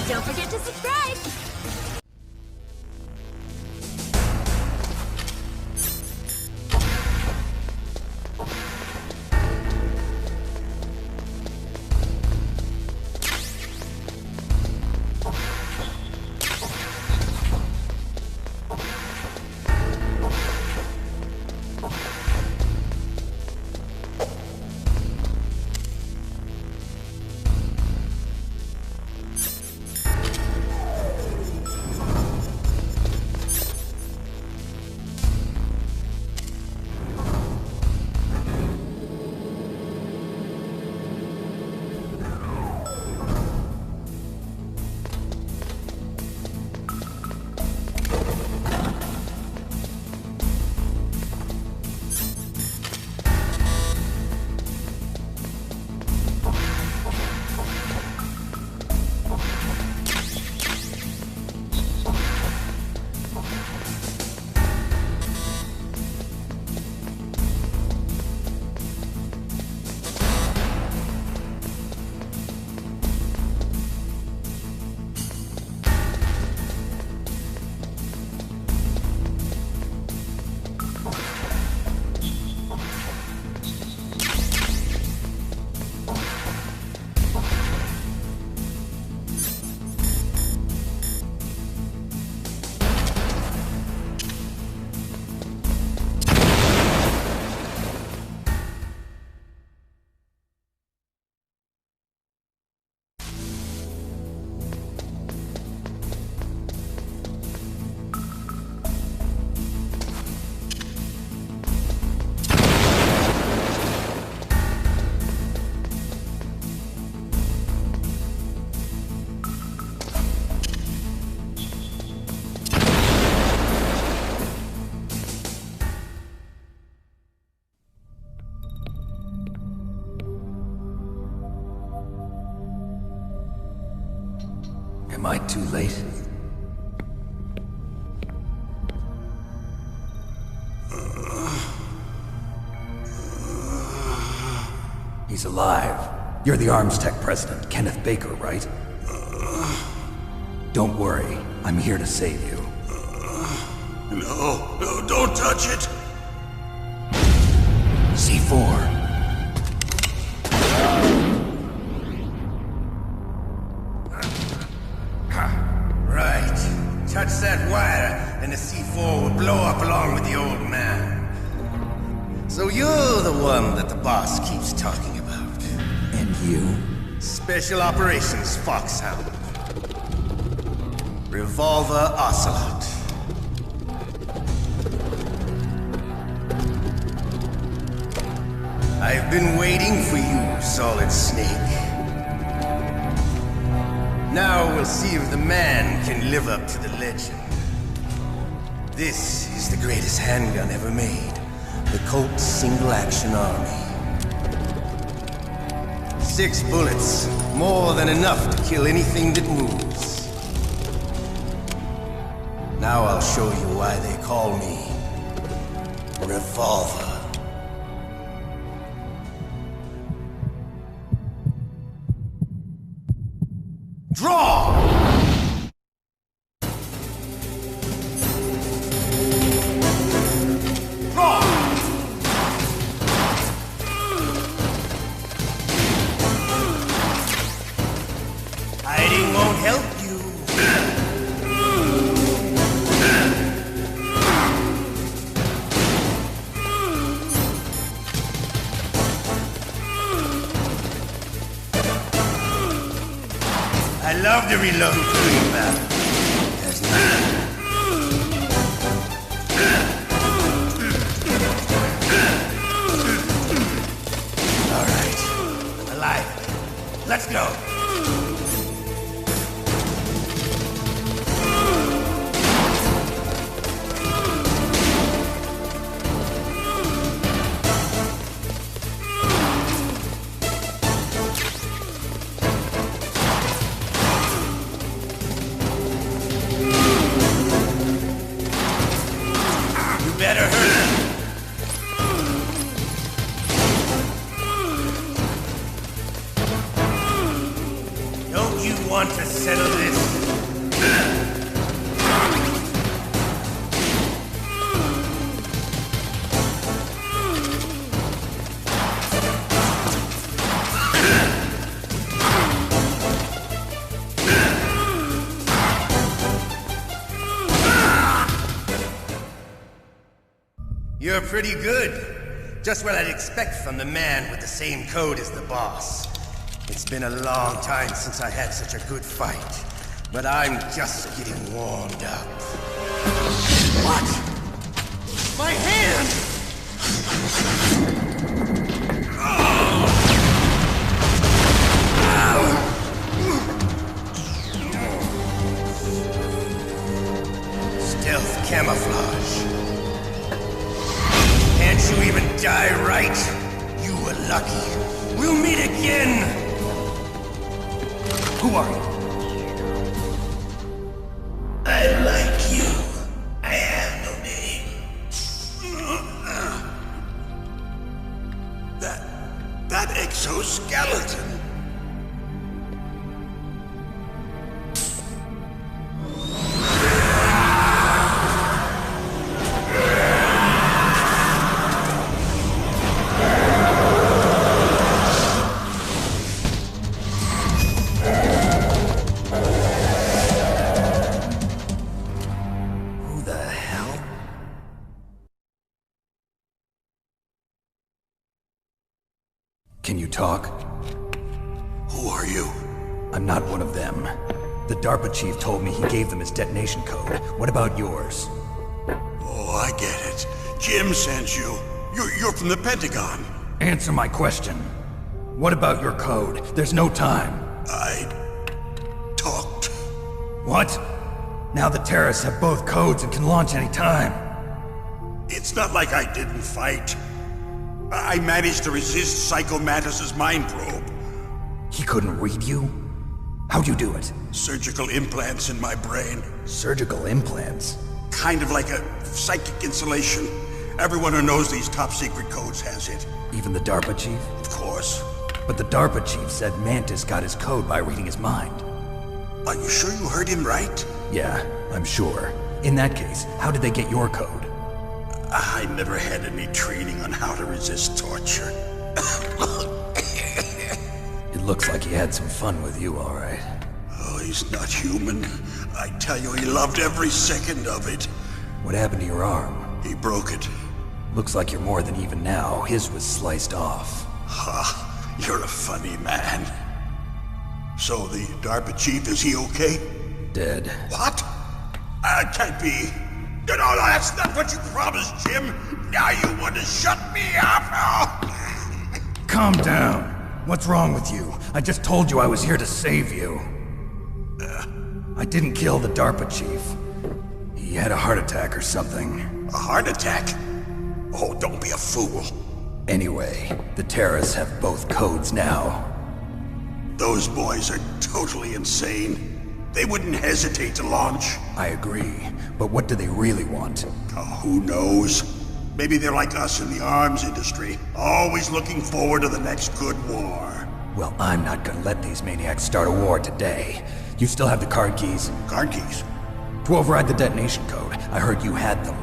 Don't forget to subscribe! Am I too late? He's alive. You're the Arms Tech president, Kenneth Baker, right? Don't worry. I'm here to save you. No, don't touch it! C4. Right. Touch that wire, and the C4 will blow up along with the old man. So you're the one that the boss keeps talking about. And you? Special Operations Foxhound. Revolver Ocelot. I've been waiting for you, Solid Snake. Now we'll see if the man can live up to the legend. This is the greatest handgun ever made. The Colt Single Action Army. 6 bullets, more than enough to kill anything that moves. Now I'll show you why they call me Revolver. Draw! Draw! Hiding won't help you. I love to reload between battles. There's nothing. All right, I'm alive. Let's go. Better hurry. Let's settle this. You're pretty good. Just what I'd expect from the man with the same code as the boss. It's been a long time since I had such a good fight, but I'm just getting warmed up. What? My hand! Stealth camouflage. Can't you even die right? You were lucky. We'll meet again! Who are you? I like you. I have no name. That exoskeleton. Can you talk? Who are you? I'm not one of them. The DARPA chief told me he gave them his detonation code. What about yours? Oh, I get it. Jim sent you. You're from the Pentagon. Answer my question. What about your code? There's no time. I talked. What? Now the terrorists have both codes and can launch any time. It's not like I didn't fight. I managed to resist Psycho Mantis's mind probe. He couldn't read you? How'd you do it? Surgical implants in my brain. Surgical implants? Kind of like a psychic insulation. Everyone who knows these top secret codes has it. Even the DARPA chief? Of course. But the DARPA chief said Mantis got his code by reading his mind. Are you sure you heard him right? Yeah, I'm sure. In that case, how did they get your code? I never had any training on how to resist torture. It looks like he had some fun with you, all right. Oh, he's not human. I tell you, he loved every second of it. What happened to your arm? He broke it. Looks like you're more than even now. His was sliced off. Ha, you're a funny man. So the DARPA chief, is he okay? Dead. What? Can't be. No, that's not what you promised, Jim. Now you want to shut me up? Oh. Calm down. What's wrong with you? I just told you I was here to save you. I didn't kill the DARPA chief. He had a heart attack or something. A heart attack? Oh, don't be a fool. Anyway, the terrorists have both codes now. Those boys are totally insane. They wouldn't hesitate to launch. I agree, but what do they really want? Oh, who knows? Maybe they're like us in the arms industry, always looking forward to the next good war. Well, I'm not gonna let these maniacs start a war today. You still have the card keys? Card keys? To override the detonation code. I heard you had them.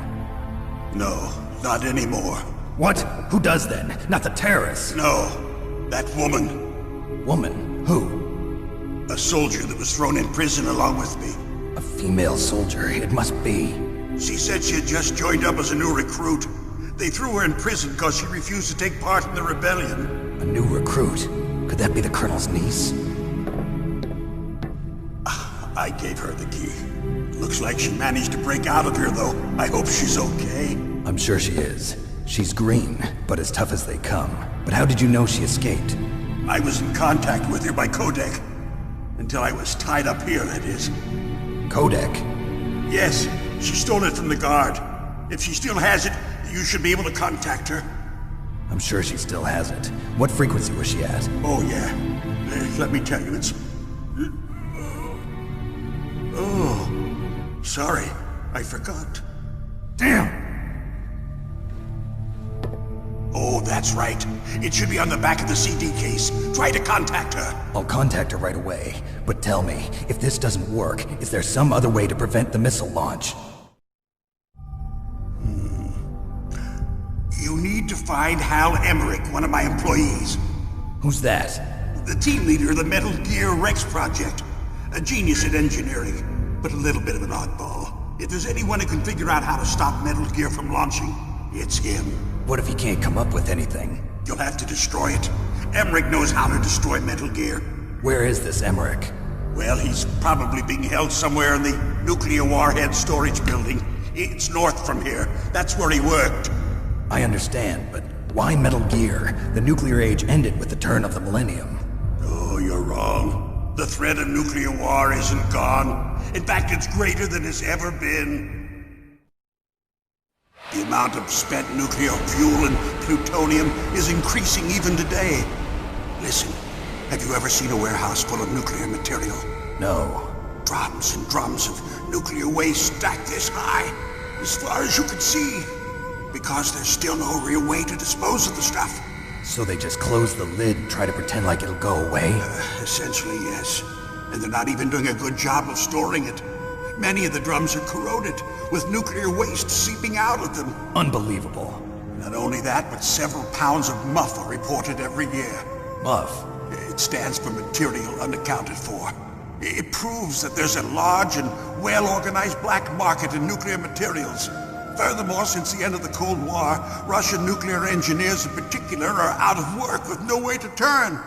No, not anymore. What? Who does then? Not the terrorists. No, that woman. Woman? Who? A soldier that was thrown in prison along with me. A female soldier, it must be. She said she had just joined up as a new recruit. They threw her in prison because she refused to take part in the rebellion. A new recruit? Could that be the Colonel's niece? I gave her the key. Looks like she managed to break out of here, though. I hope she's okay. I'm sure she is. She's green, but as tough as they come. But how did you know she escaped? I was in contact with her by codec. Until I was tied up here, that is. Codec? Yes, she stole it from the guard. If she still has it, you should be able to contact her. I'm sure she still has it. What frequency was she at? Oh, yeah. Let me tell you, it's... Oh, sorry. I forgot. Damn! Oh, that That's right. It should be on the back of the CD case. Try to contact her. I'll contact her right away. But tell me, if this doesn't work, is there some other way to prevent the missile launch? You need to find Hal Emmerich, one of my employees. Who's that? The team leader of the Metal Gear Rex project. A genius at engineering, but a little bit of an oddball. If there's anyone who can figure out how to stop Metal Gear from launching, it's him. What if he can't come up with anything? You'll have to destroy it. Emmerich knows how to destroy Metal Gear. Where is this Emmerich? Well, he's probably being held somewhere in the nuclear warhead storage building. It's north from here. That's where he worked. I understand, but why Metal Gear? The nuclear age ended with the turn of the millennium. Oh, you're wrong. The threat of nuclear war isn't gone. In fact, it's greater than it's ever been. The amount of spent nuclear fuel and plutonium is increasing even today. Listen, have you ever seen a warehouse full of nuclear material? No. Drums and drums of nuclear waste stacked this high, as far as you can see. Because there's still no real way to dispose of the stuff. So they just close the lid and try to pretend like it'll go away? Essentially, yes. And they're not even doing a good job of storing it. Many of the drums are corroded, with nuclear waste seeping out of them. Unbelievable. Not only that, but several pounds of MUF are reported every year. MUF? It stands for material unaccounted for. It proves that there's a large and well-organized black market in nuclear materials. Furthermore, since the end of the Cold War, Russian nuclear engineers in particular are out of work with no way to turn.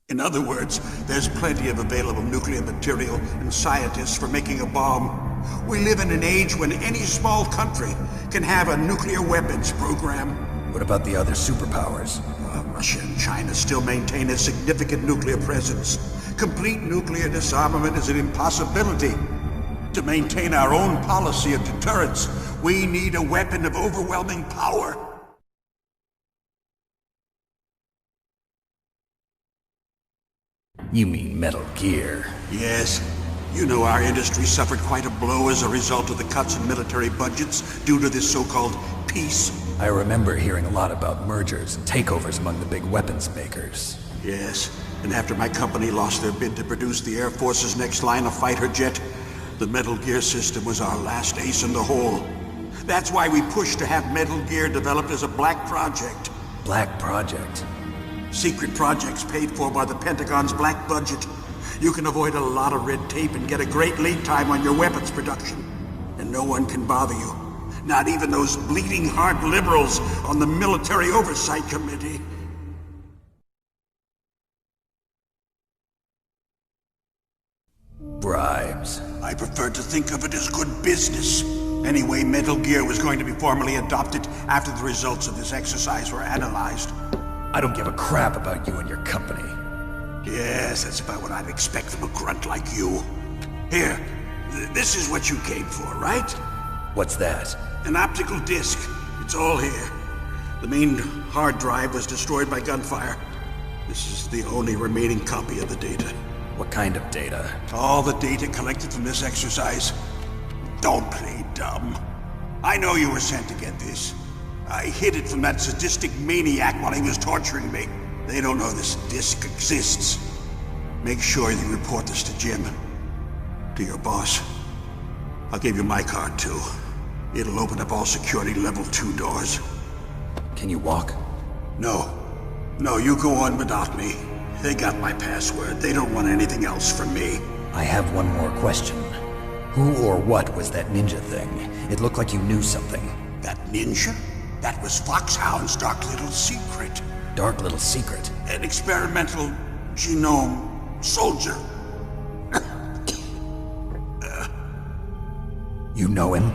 In other words, there's plenty of available nuclear material and scientists for making a bomb. We live in an age when any small country can have a nuclear weapons program. What about the other superpowers? Russia and China still maintain a significant nuclear presence. Complete nuclear disarmament is an impossibility. To maintain our own policy of deterrence, we need a weapon of overwhelming power. You mean Metal Gear? Yes. You know our industry suffered quite a blow as a result of the cuts in military budgets due to this so-called peace. I remember hearing a lot about mergers and takeovers among the big weapons makers. Yes, and after my company lost their bid to produce the Air Force's next line of fighter jet, the Metal Gear system was our last ace in the hole. That's why we pushed to have Metal Gear developed as a black project. Black project? Secret projects paid for by the Pentagon's black budget. You can avoid a lot of red tape and get a great lead time on your weapons production. And no one can bother you. Not even those bleeding heart liberals on the Military Oversight Committee. Bribes. I prefer to think of it as good business. Anyway, Metal Gear was going to be formally adopted after the results of this exercise were analyzed. I don't give a crap about you and your company. Yes, that's about what I'd expect from a grunt like you. Here, this is what you came for, right? What's that? An optical disc. It's all here. The main hard drive was destroyed by gunfire. This is the only remaining copy of the data. What kind of data? All the data collected from this exercise. Don't play dumb. I know you were sent to get this. I hid it from that sadistic maniac while he was torturing me. They don't know this disc exists. Make sure you report this to Jim. To your boss. I'll give you my card, too. It'll open up all security level 2 doors. Can you walk? No. No, you go on without me. They got my password. They don't want anything else from me. I have one more question. Who or what was that ninja thing? It looked like you knew something. That ninja? That was FOXHOUND's dark little secret. Dark little secret? An experimental genome soldier. You know him?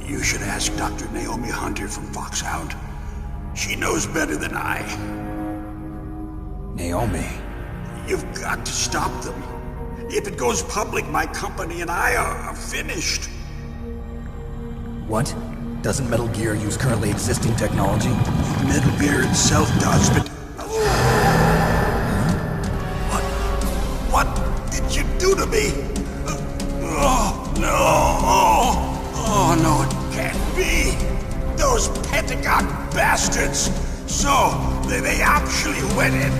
You should ask Dr. Naomi Hunter from FOXHOUND. She knows better than I. Naomi? You've got to stop them. If it goes public, my company and I are finished. What? Doesn't Metal Gear use currently existing technology? Metal Gear itself does, but... What did you do to me? Oh, no. Oh, no, it can't be. Those Those Pentagon bastards! So, they actually went in,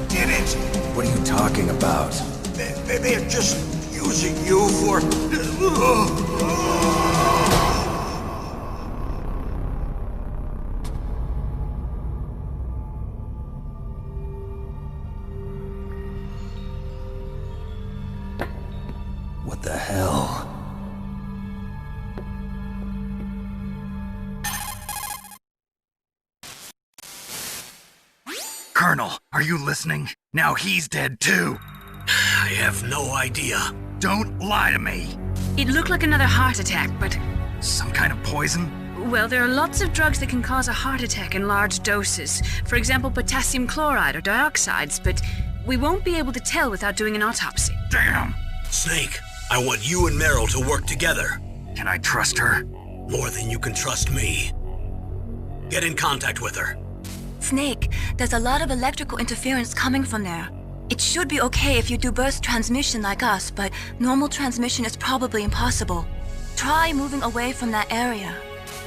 did it? What are you talking about? They're just using you for... What the hell? Colonel, are you listening? Now he's dead too. I have no idea. Don't lie to me. It looked like another heart attack, but... Some kind of poison? Well, there are lots of drugs that can cause a heart attack in large doses. For example, potassium chloride or dioxides, but we won't be able to tell without doing an autopsy. Damn! Snake, I want you and Meryl to work together. Can I trust her? More than you can trust me. Get in contact with her. Snake, there's a lot of electrical interference coming from there. It should be okay if you do burst transmission like us, but normal transmission is probably impossible. Try moving away from that area.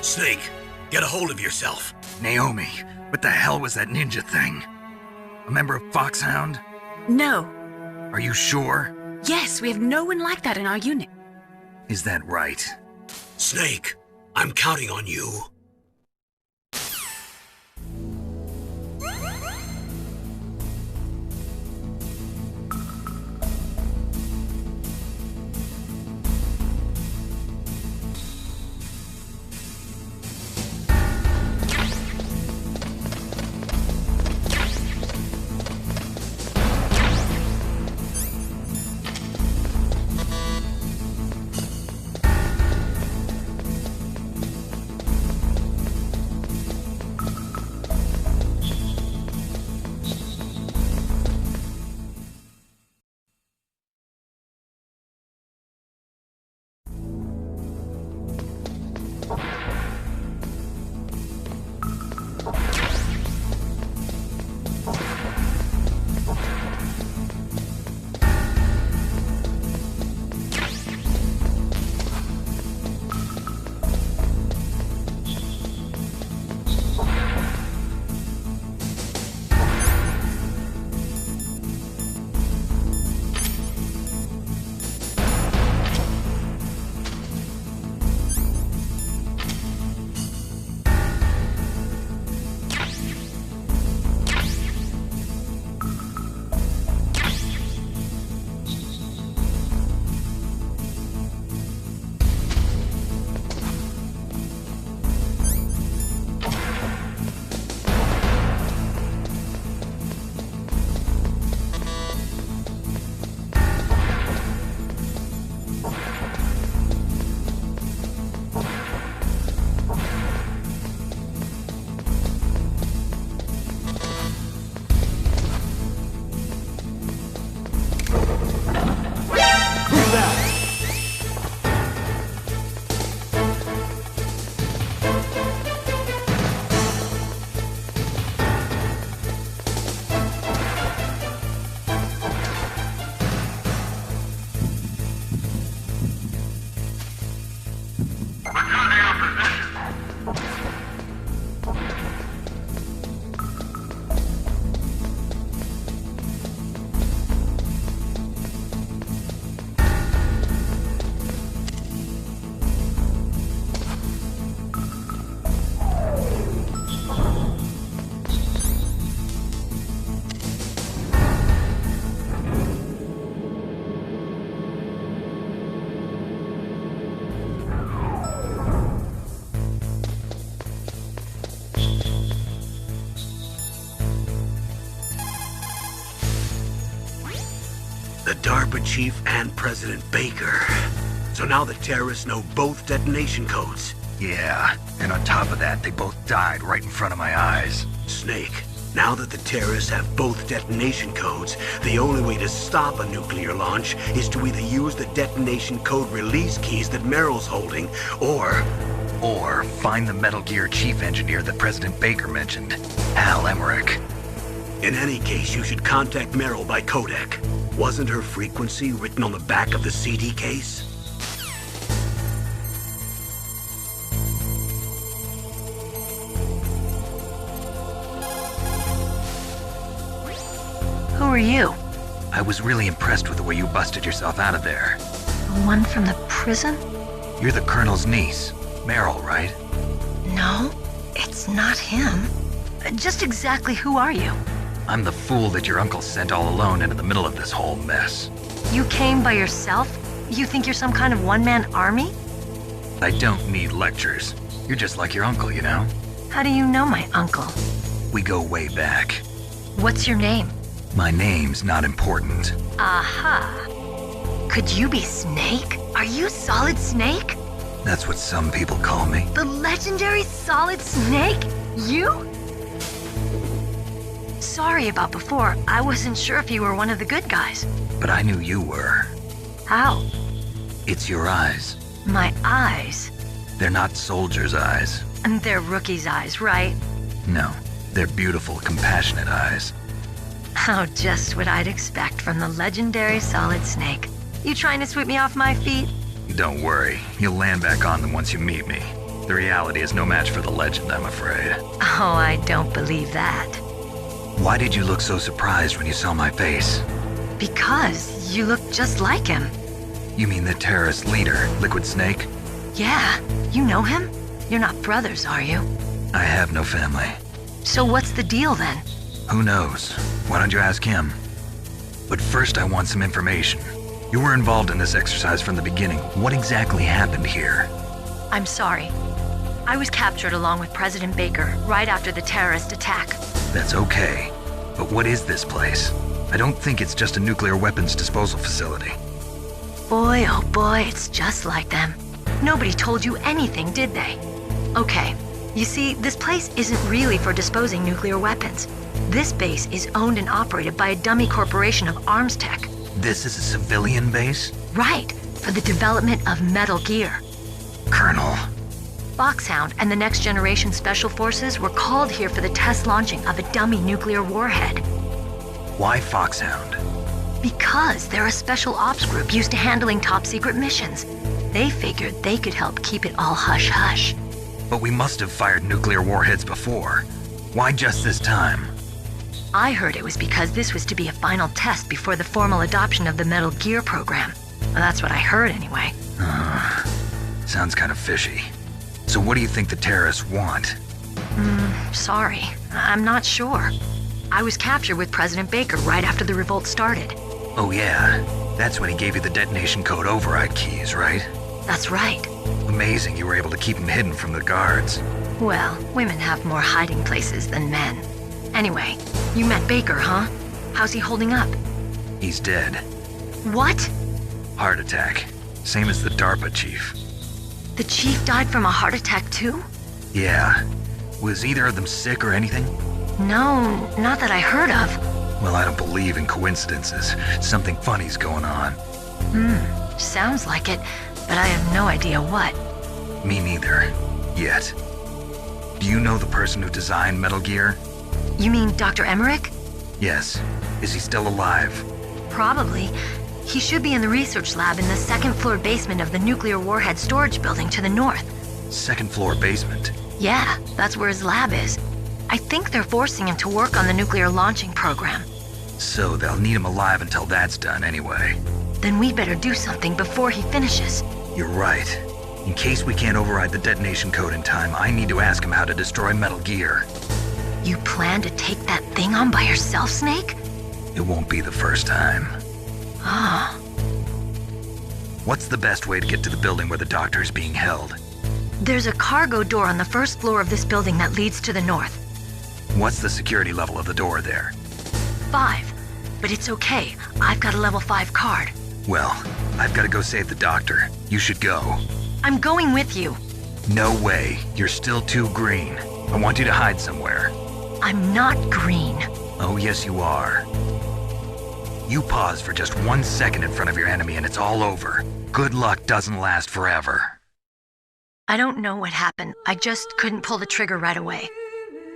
Snake, get a hold of yourself. Naomi, what the hell was that ninja thing? A member of FOXHOUND? No. Are you sure? Yes, we have no one like that in our unit. Is that right? Snake, I'm counting on you. The DARPA chief and President Baker. So now the terrorists know both detonation codes. Yeah, and on top of that, they both died right in front of my eyes. Snake, now that the terrorists have both detonation codes, the only way to stop a nuclear launch is to either use the detonation code release keys that Meryl's holding, or find the Metal Gear chief engineer that President Baker mentioned, Al Emmerich. In any case, you should contact Meryl by codec. Wasn't her frequency written on the back of the CD case? are you? I was really impressed with the way you busted yourself out of there. The one from the prison? You're the Colonel's niece, Meryl, right? No, it's not him. Just exactly who are you? I'm the fool that your uncle sent all alone into the middle of this whole mess. You came by yourself? You think you're some kind of one-man army? I don't need lectures. You're just like your uncle, you know? How do you know my uncle? We go way back. What's your name? My name's not important. Aha. Could you be Snake? Are you Solid Snake? That's what some people call me. The legendary Solid Snake? You? Sorry about before. I wasn't sure if you were one of the good guys. But I knew you were. How? It's your eyes. My eyes? They're not soldiers' eyes. And they're rookies' eyes, right? No, they're beautiful, compassionate eyes. Oh, just what I'd expect from the legendary Solid Snake. You trying to sweep me off my feet? Don't worry, you'll land back on them once you meet me. The reality is no match for the legend, I'm afraid. Oh, I don't believe that. Why did you look so surprised when you saw my face? Because you look just like him. You mean the terrorist leader, Liquid Snake? Yeah, you know him? You're not brothers, are you? I have no family. So what's the deal then? Who knows? Why don't you ask him? But first I want some information. You were involved in this exercise from the beginning. What exactly happened here? I'm sorry. I was captured along with President Baker right after the terrorist attack. That's okay. But what is this place? I don't think it's just a nuclear weapons disposal facility. Boy, oh boy, it's just like them. Nobody told you anything, did they? Okay, you see, this place isn't really for disposing nuclear weapons. This base is owned and operated by a dummy corporation of arms tech. This is a civilian base? Right, for the development of Metal Gear. Colonel. FOXHOUND and the Next Generation Special Forces were called here for the test launching of a dummy nuclear warhead. Why FOXHOUND? Because they're a special ops group used to handling top-secret missions. They figured they could help keep it all hush-hush. But we must have fired nuclear warheads before. Why just this time? I heard it was because this was to be a final test before the formal adoption of the Metal Gear program. Well, that's what I heard anyway. Sounds kind of fishy. So what do you think the terrorists want? Sorry, I'm not sure. I was captured with President Baker right after the revolt started. Oh yeah, that's when he gave you the detonation code override keys, right? That's right. Amazing you were able to keep them hidden from the guards. Well, women have more hiding places than men. Anyway, you met Baker, huh? How's he holding up? He's dead. What? Heart attack. Same as the DARPA chief. The chief died from a heart attack too? Yeah. Was either of them sick or anything? No, not that I heard of. Well, I don't believe in coincidences. Something funny's going on. Sounds like it, but I have no idea what. Me neither. Yet. Do you know the person who designed Metal Gear? You mean Dr. Emmerich? Yes. Is he still alive? Probably. He should be in the research lab in the second-floor basement of the nuclear warhead storage building to the north. Second floor basement? Yeah, that's where his lab is. I think they're forcing him to work on the nuclear launching program. So they'll need him alive until that's done anyway. Then we better do something before he finishes. You're right. In case we can't override the detonation code in time, I need to ask him how to destroy Metal Gear. You plan to take that thing on by yourself, Snake? It won't be the first time. Ah. What's the best way to get to the building where the doctor is being held? There's a cargo door on the first floor of this building that leads to the north. What's the security level of the door there? 5. But it's okay. I've got a level 5 card. Well, I've got to go save the doctor. You should go. I'm going with you. No way. You're still too green. I want you to hide somewhere. I'm not green. Oh, yes, you are. You pause for just 1 second in front of your enemy and it's all over. Good luck doesn't last forever. I don't know what happened. I just couldn't pull the trigger right away.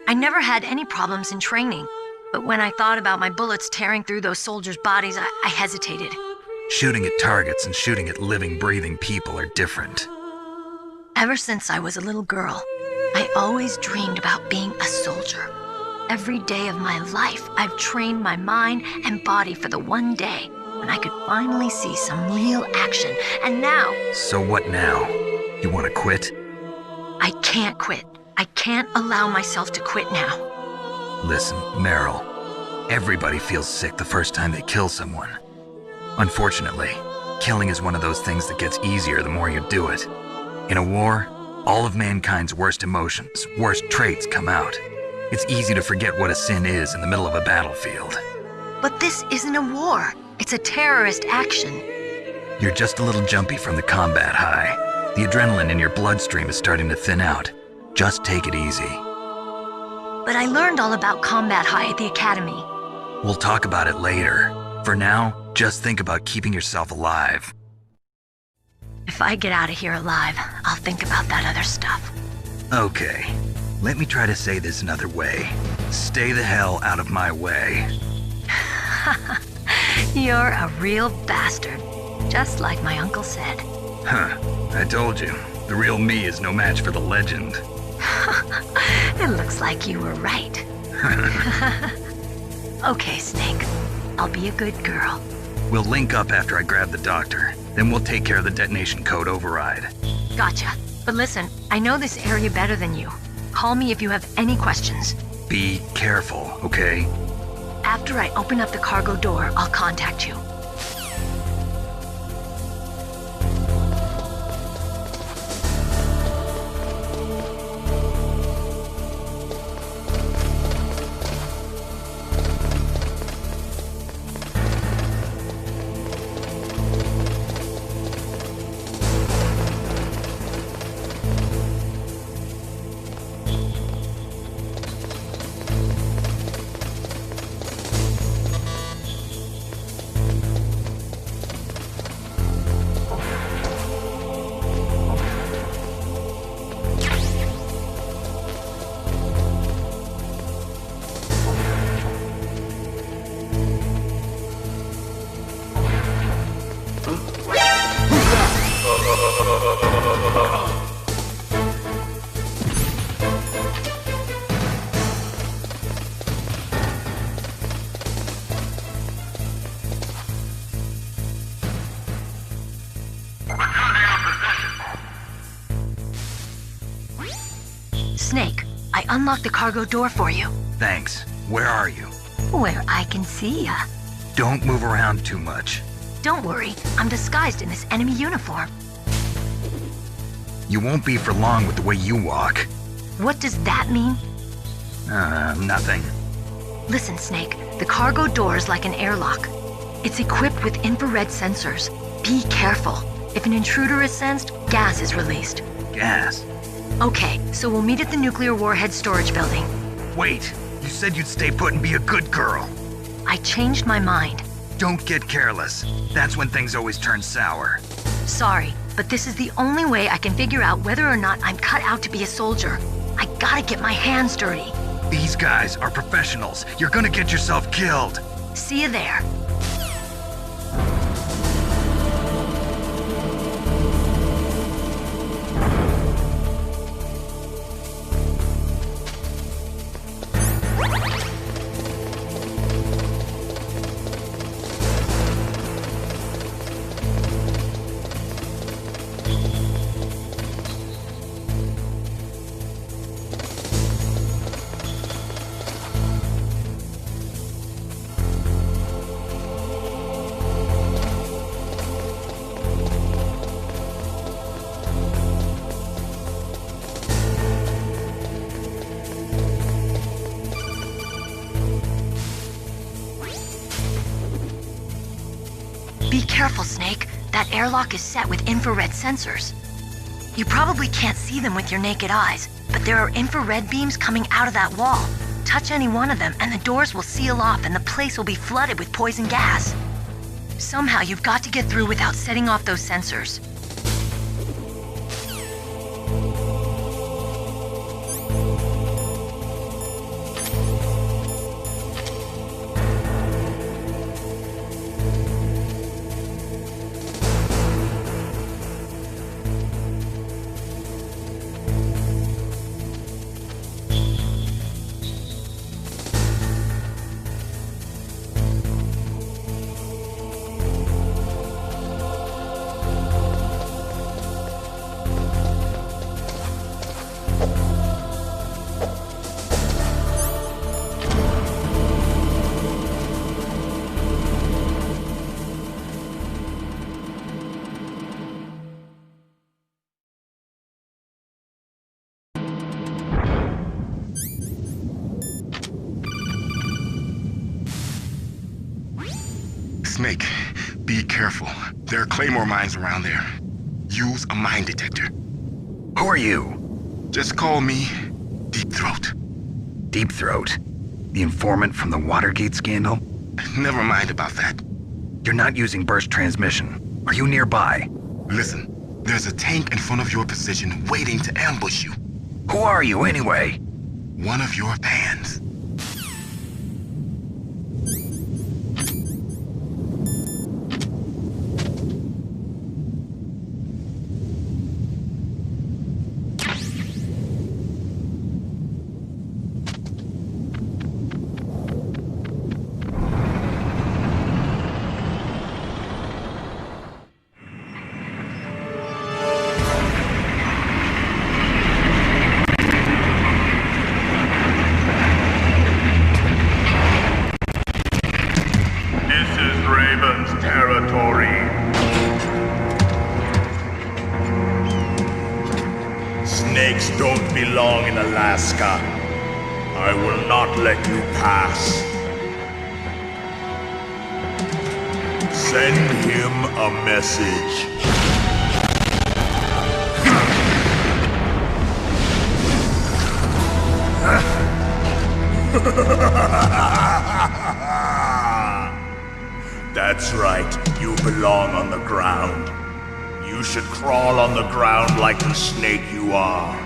I never had any problems in training, but when I thought about my bullets tearing through those soldiers' bodies, I hesitated. Shooting at targets and shooting at living, breathing people are different. Ever since I was a little girl, I always dreamed about being a soldier. Every day of my life, I've trained my mind and body for the one day when I could finally see some real action, and now... So what now? You want to quit? I can't quit. I can't allow myself to quit now. Listen, Meryl. Everybody feels sick the first time they kill someone. Unfortunately, killing is one of those things that gets easier the more you do it. In a war, all of mankind's worst emotions, worst traits come out. It's easy to forget what a sin is in the middle of a battlefield. But this isn't a war. It's a terrorist action. You're just a little jumpy from the combat high. The adrenaline in your bloodstream is starting to thin out. Just take it easy. But I learned all about combat high at the academy. We'll talk about it later. For now, just think about keeping yourself alive. If I get out of here alive, I'll think about that other stuff. Okay, let me try to say this another way. Stay the hell out of my way. You're a real bastard, just like my uncle said. Huh, I told you. The real me is no match for the legend. It looks like you were right. Okay, Snake. I'll be a good girl. We'll link up after I grab the doctor. Then we'll take care of the detonation code override. Gotcha. But listen, I know this area better than you. Call me if you have any questions. Be careful, okay? After I open up the cargo door, I'll contact you. Snake, I unlocked the cargo door for you. Thanks. Where are you? Where I can see ya. Don't move around too much. Don't worry, I'm disguised in this enemy uniform. You won't be for long with the way you walk. What does that mean? Nothing. Listen, Snake, the cargo door is like an airlock. It's equipped with infrared sensors. Be careful. If an intruder is sensed, gas is released. Gas? Okay, so we'll meet at the nuclear warhead storage building. Wait, you said you'd stay put and be a good girl. I changed my mind. Don't get careless. That's when things always turn sour. Sorry, but this is the only way I can figure out whether or not I'm cut out to be a soldier. I gotta get my hands dirty. These guys are professionals. You're gonna get yourself killed. See you there. Be careful, Snake. That airlock is set with infrared sensors. You probably can't see them with your naked eyes, but there are infrared beams coming out of that wall. Touch any one of them and the doors will seal off and the place will be flooded with poison gas. Somehow you've got to get through without setting off those sensors. Snake, be careful. There are claymore mines around there. Use a mine detector. Who are you? Just call me Deep Throat. Deep Throat? The informant from the Watergate scandal? Never mind about that. You're not using burst transmission. Are you nearby? Listen, there's a tank in front of your position waiting to ambush you. Who are you anyway? One of your fans. Snakes don't belong in Alaska. I will not let you pass. Send him a message. That's right, you belong on the ground. You should crawl on the ground like the snake you are.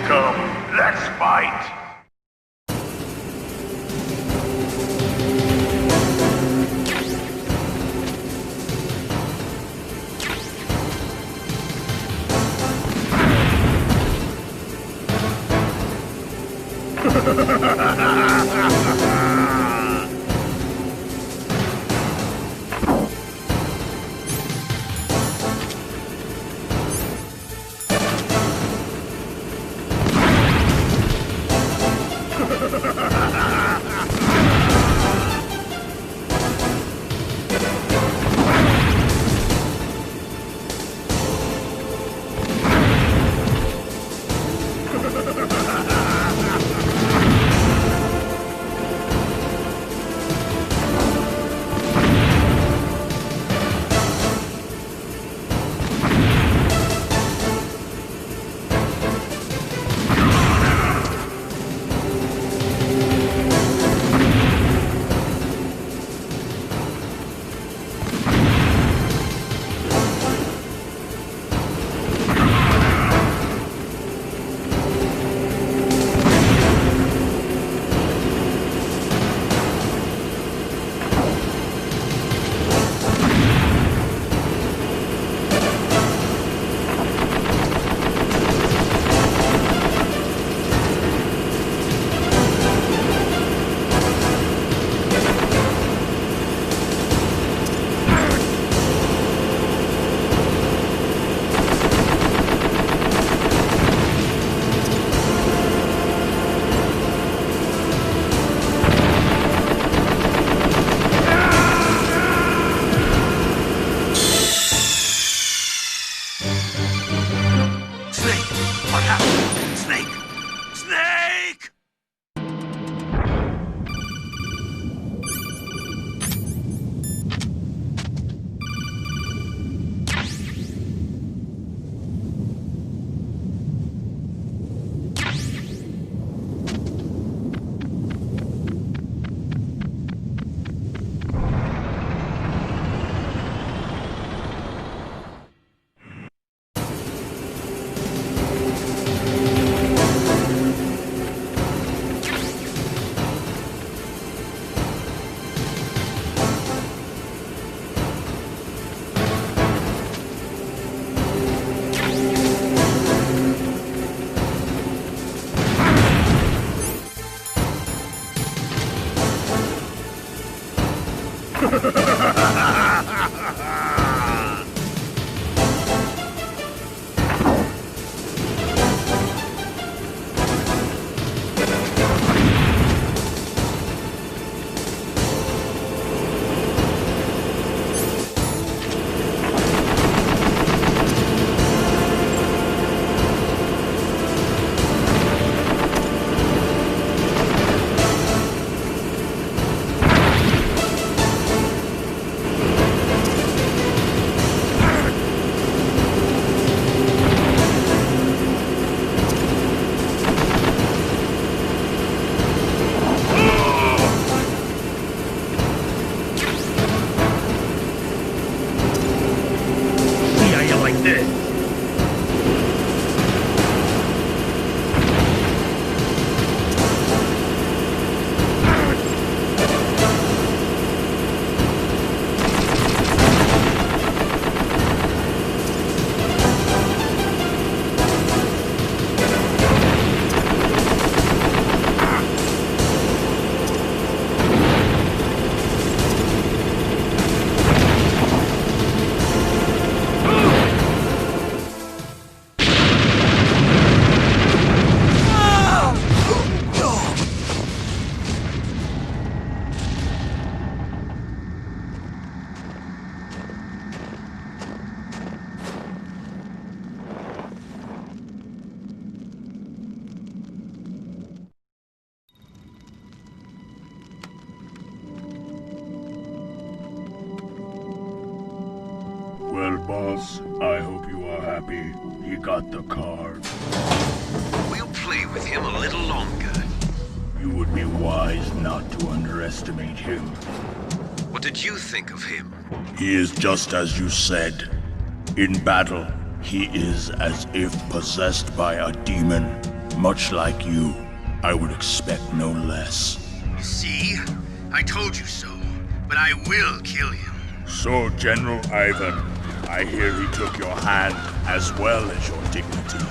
Come, let's fight! boss. I hope you are happy. He got the card. We'll play with him a little longer. You would be wise not to underestimate him. What did you think of him? He is just as you said. In battle, he is as if possessed by a demon. Much like you, I would expect no less. See? I told you so, but I will kill him. So, General Ivan, I hear he took your hand as well as your dignity.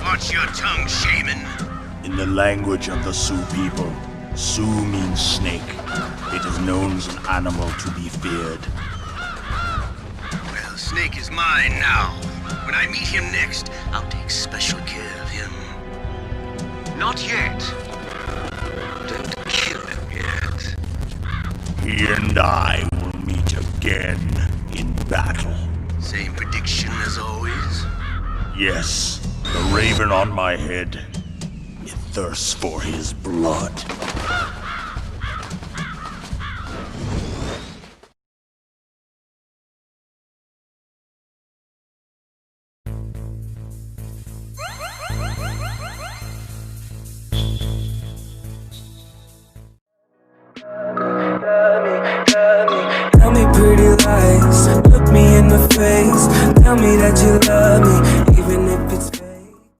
Watch your tongue, shaman. In the language of the Sioux people, Sioux means snake. It is known as an animal to be feared. Well, Snake is mine now. When I meet him next, I'll take special care of him. Not yet. Don't kill him yet. He and I will meet again in battle. Same prediction as always? Yes, the raven on my head. It thirsts for his blood. Tell me pretty lies, look me in the face. Tell me that you love